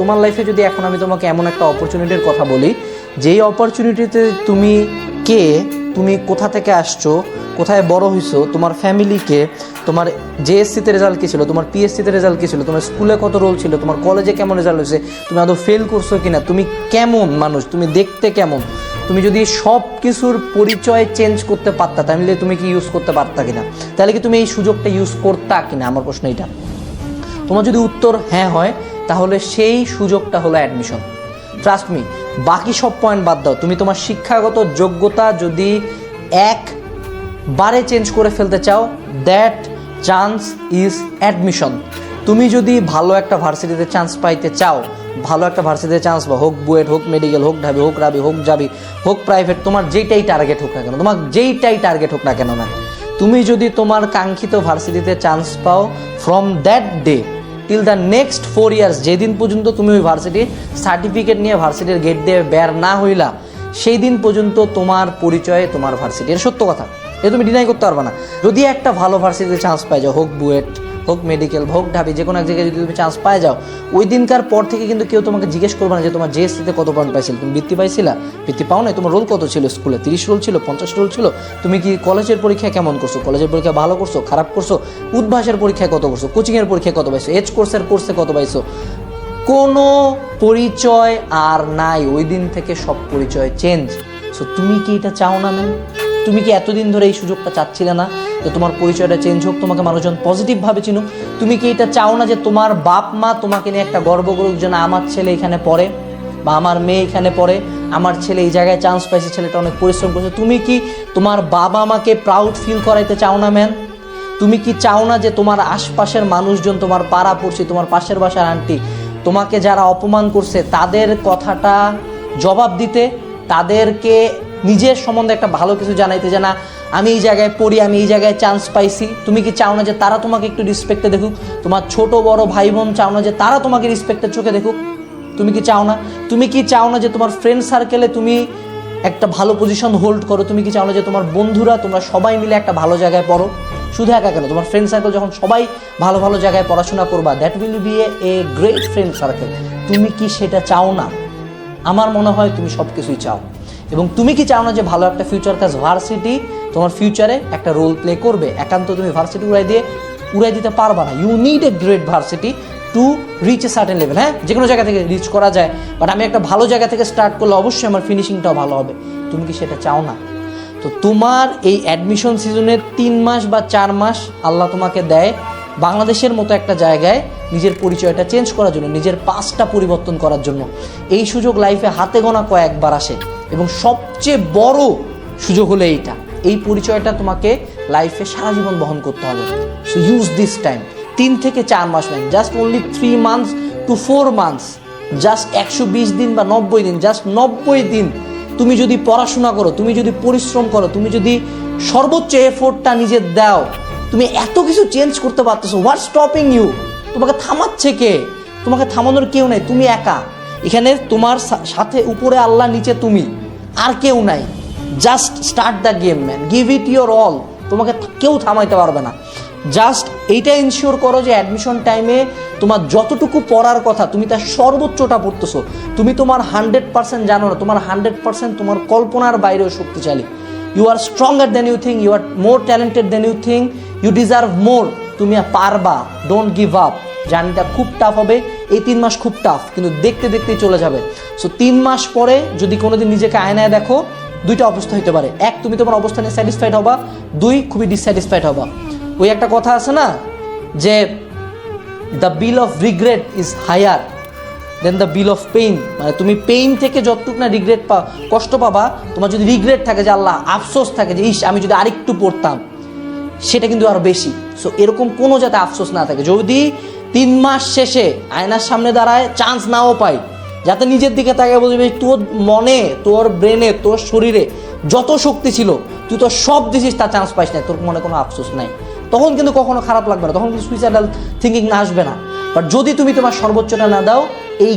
তোমার লাইফে যদি এখন আমি তোমাকে এমন একটা অপরচুনিটির কথা বলি, যেই অপরচুনিটিতে তুমি কে, তুমি কোথা থেকে আসছো, কোথায় বড় হইছো, তোমার ফ্যামিলিকে, তোমার জেএসসিতে রেজাল্ট কী ছিল, তোমার পিএসসিতে রেজাল্ট কী ছিল, তোমার স্কুলে কত রোল ছিল, তোমার কলেজে কেমন রেজাল্ট হয়েছে, তুমি আদৌ ফেল করছো কিনা, তুমি কেমন মানুষ, তুমি দেখতে কেমন, তুমি যদি সব কিছুর পরিচয় চেঞ্জ করতে পারতা তাহলে তুমি কি ইউজ করতে পারতা কিনা, তাহলে কি তুমি এই সুযোগটা ইউজ করতা কিনা, আমার প্রশ্ন এটা। তোমার যদি উত্তর হ্যাঁ হয় তাহলে সেই সুযোগটা হলো অ্যাডমিশন। ট্রাস্ট মি, বাকি সব পয়েন্ট বাদ দাও, তুমি তোমার শিক্ষাগত যোগ্যতা যদি একবারে চেঞ্জ করে ফেলতে চাও, দ্যাট চান্স ইজ অ্যাডমিশন। তুমি যদি ভালো একটা ভার্সিটিতে চান্স পাইতে চাও, ভালো একটা ভার্সিটিতে চান্স পাও, হোক বুয়েট, হোক মেডিকেল, হোক ঢাবি, হোক রাবি, হোক জাবি, হোক প্রাইভেট, তোমার যেইটাই টার্গেট হোক না কেন, তোমার যেইটাই টার্গেট হোক না কেন ম্যাম, তুমি যদি তোমার কাঙ্ক্ষিত ভার্সিটিতে চান্স পাও, from that day till the next 4 years, যেদিন পর্যন্ত তুমি ওই ভার্সিটির সার্টিফিকেট নিয়ে ভার্সিটির গেট দিয়ে বের না হইলা, সেই দিন পর্যন্ত তোমার পরিচয়ে তোমার ভার্সিটি। এর সত্য কথা, এ তুমি ডিনাই করতে পারবে না। যদি একটা ভালো ভার্সিটিতে চান্স পাই যাও, হোক বুয়েট, হোক মেডিকেল, হোক ঢাবি, যে কোনো এক জায়গায় যদি তুমি চান্স পাই যাও, ওই দিনকার পর থেকে কিন্তু কেউ তোমাকে জিজ্ঞেস করবে না যে তোমার জেএসসিতে কত পয়েন্ট পাইছিল, তুমি বৃত্তি পাইছিলা, বৃত্তি পাও নাই, তোমার রোল কত ছিল স্কুলে, 30 রোল ছিল, 50 রোল ছিল, তুমি কি কলেজের পরীক্ষায় কেমন করছো, কলেজের পরীক্ষা ভালো করছো, খারাপ করছো, উদ্ভাসের পরীক্ষায় কত করছো, কোচিংয়ের পরীক্ষায় কত পাইছো, এইচ কোর্সে কত পাইছো, কোনো পরিচয় আর নাই। ওই দিন থেকে সব পরিচয় চেঞ্জ। সো তুমি কি এটা চাও না ম্যাম? তুমি কি এতদিন ধরে এই সুযোগটা চাচ্ছিলে না যে তোমার পরিচয়টা চেঞ্জ হোক, তোমাকে মানুষজন পজিটিভভাবে চিনুক? তুমি কি এটা চাও না যে তোমার বাপ মা তোমাকে নিয়ে একটা গর্ব করুক যে না আমার ছেলে এখানে পড়ে, বা আমার মেয়ে এখানে পড়ে, আমার ছেলে এই জায়গায় চান্স পাইছে, ছেলেটা অনেক পরিশ্রম করছে? তুমি কি তোমার বাবা মাকে প্রাউড ফিল করাইতে চাও না ম্যাম? তুমি কি চাও না যে তোমার আশপাশের মানুষজন, তোমার পাড়া পড়শি, তোমার পাশের বাসার আন্টি, তোমাকে যারা অপমান করছে তাদের কথাটা জবাব দিতে, তাদেরকে নিজের সম্বন্ধে একটা ভালো কিছু জানাইতে, যে না আমি এই জায়গায় পড়ি, আমি এই জায়গায় চান্স পাইছি? তুমি কি চাও না যে তারা তোমাকে একটু রেসপেক্টে দেখুক? তোমার ছোট বড় ভাই বোন চাও না যে তারা তোমাকে রেসপেক্টের চোখে দেখুক? তুমি কি চাও না? তুমি কি চাও না যে তোমার ফ্রেন্ড সার্কেলে তুমি একটা ভালো পজিশন হোল্ড করো? তুমি কি চাও না যে তোমার বন্ধুরা, তোমরা সবাই মিলে একটা ভালো জায়গায় পড়ো? শুধু একা কেন, তোমার ফ্রেন্ড সার্কেল যখন সবাই ভালো ভালো জায়গায় পড়াশোনা করবা, that will B a great friend circle. তুমি কি সেটা চাও না? আমার মনে হয় তুমি সব কিছুই চাও। এবং তুমি কি চাও না যে ভালো একটা ফিউচার কাজ ভার্সিটি তোমার ফিউচারে একটা রোল প্লে করবে? একান্ত তুমি ভার্সিটি উড়াই দিতে পারবা না। You need a great varsity to reach a certain level. হ্যাঁ, যে কোনো জায়গা থেকে রিচ করা যায়, বাট আমি একটা ভালো জায়গা থেকে স্টার্ট করলে অবশ্যই আমার ফিনিশিংটাও ভালো হবে। তুমি কি সেটা চাও না? তো তোমার এই অ্যাডমিশন সিজনের 3 মাস বা 4 মাস আল্লাহ তোমাকে দেয় বাংলাদেশের মতো একটা জায়গায় নিজের পরিচয়টা চেঞ্জ করার জন্য, নিজের পাসটা পরিবর্তন করার জন্য। এই সুযোগ লাইফে হাতে গোনা কয়েকবার আসে, এবং সবচেয়ে বড় সুযোগ হলো এইটা। এই পরিচয়টা তোমাকে লাইফে সারা জীবন বহন করতে হবে। So use this time. 3 থেকে 4 মাস নয়, just only 3 months to 4 months, just 120 দিন বা 90 দিন, জাস্ট 90 দিন তুমি যদি পড়াশোনা করো, তুমি যদি পরিশ্রম করো, তুমি যদি সর্বোচ্চ এফোর্টটা নিজের দাও, তুমি এত কিছু চেঞ্জ করতে পারতেছো। What stopping you? তোমাকে থামাচ্ছে কে? তোমাকে থামানোর কেউ নেই, তুমি একা এখানে। তোমার সাথে উপরে আল্লাহ, নিচে তুমি, আর কেউ নাই। Just start the game man, give it your all. তোমাকে কেউ থামাইতে পারবে না। জাস্ট এইটা ইনশিওর করো যে অ্যাডমিশন টাইমে তোমার যতটুকু পড়ার কথা তুমি তার সর্বোচ্চটা পড়তেছো। তুমি তোমার 100% জানো না, তোমার 100% তোমার কল্পনার বাইরেও শক্তিশালী। You are stronger than you think, you are more talented than you think, you deserve more. তুমি পারবা, ডোন্ট গিভ আপ। জার্নিটা খুব টাফ হবে, এই 3 মাস খুব টাফ, কিন্তু দেখতে দেখতেই চলে যাবে। সো 3 মাস পরে যদি কোনোদিন নিজেকে আয়নায় দেখো, 2টা অবস্থা হতে পারে। 1, তুমি তোমার অবস্থানে স্যাটিসফাইড হবা, 2, খুবই ডিসস্যাটিসফাইড হবা। ওই একটা কথা আছে না যে the bill of regret is higher than the bill of pain. মানে তুমি পেইন থেকে যতটুকু না রিগ্রেট কষ্ট পাবা, তোমার যদি রিগ্রেট থাকে, যে আল্লাহ আফসোস থাকে যে ইস আমি যদি আরেকটু পড়তাম, সেটা কিন্তু আরো বেশি। সো এরকম কোনো যাতে আফসোস না থাকে। যদি 3 মাস শেষে আয়নার সামনে দাঁড়ায় চান্স নাও পাই, যাতে নিজের দিকে তাকিয়ে বলবি তোর মনে, তোর ব্রেনে, তোর শরীরে যত শক্তি ছিল তুই তো সব দিছিস, তার চান্স পাইস না, তোর মনে কোনো আফসোস নাই, তখন কিন্তু কখনো খারাপ লাগবে না, তখন কিন্তু সুইসাইডাল থিঙ্কিং না আসবে না। বাট যদি তুমি তোমার সর্বোচ্চটা না দাও, এই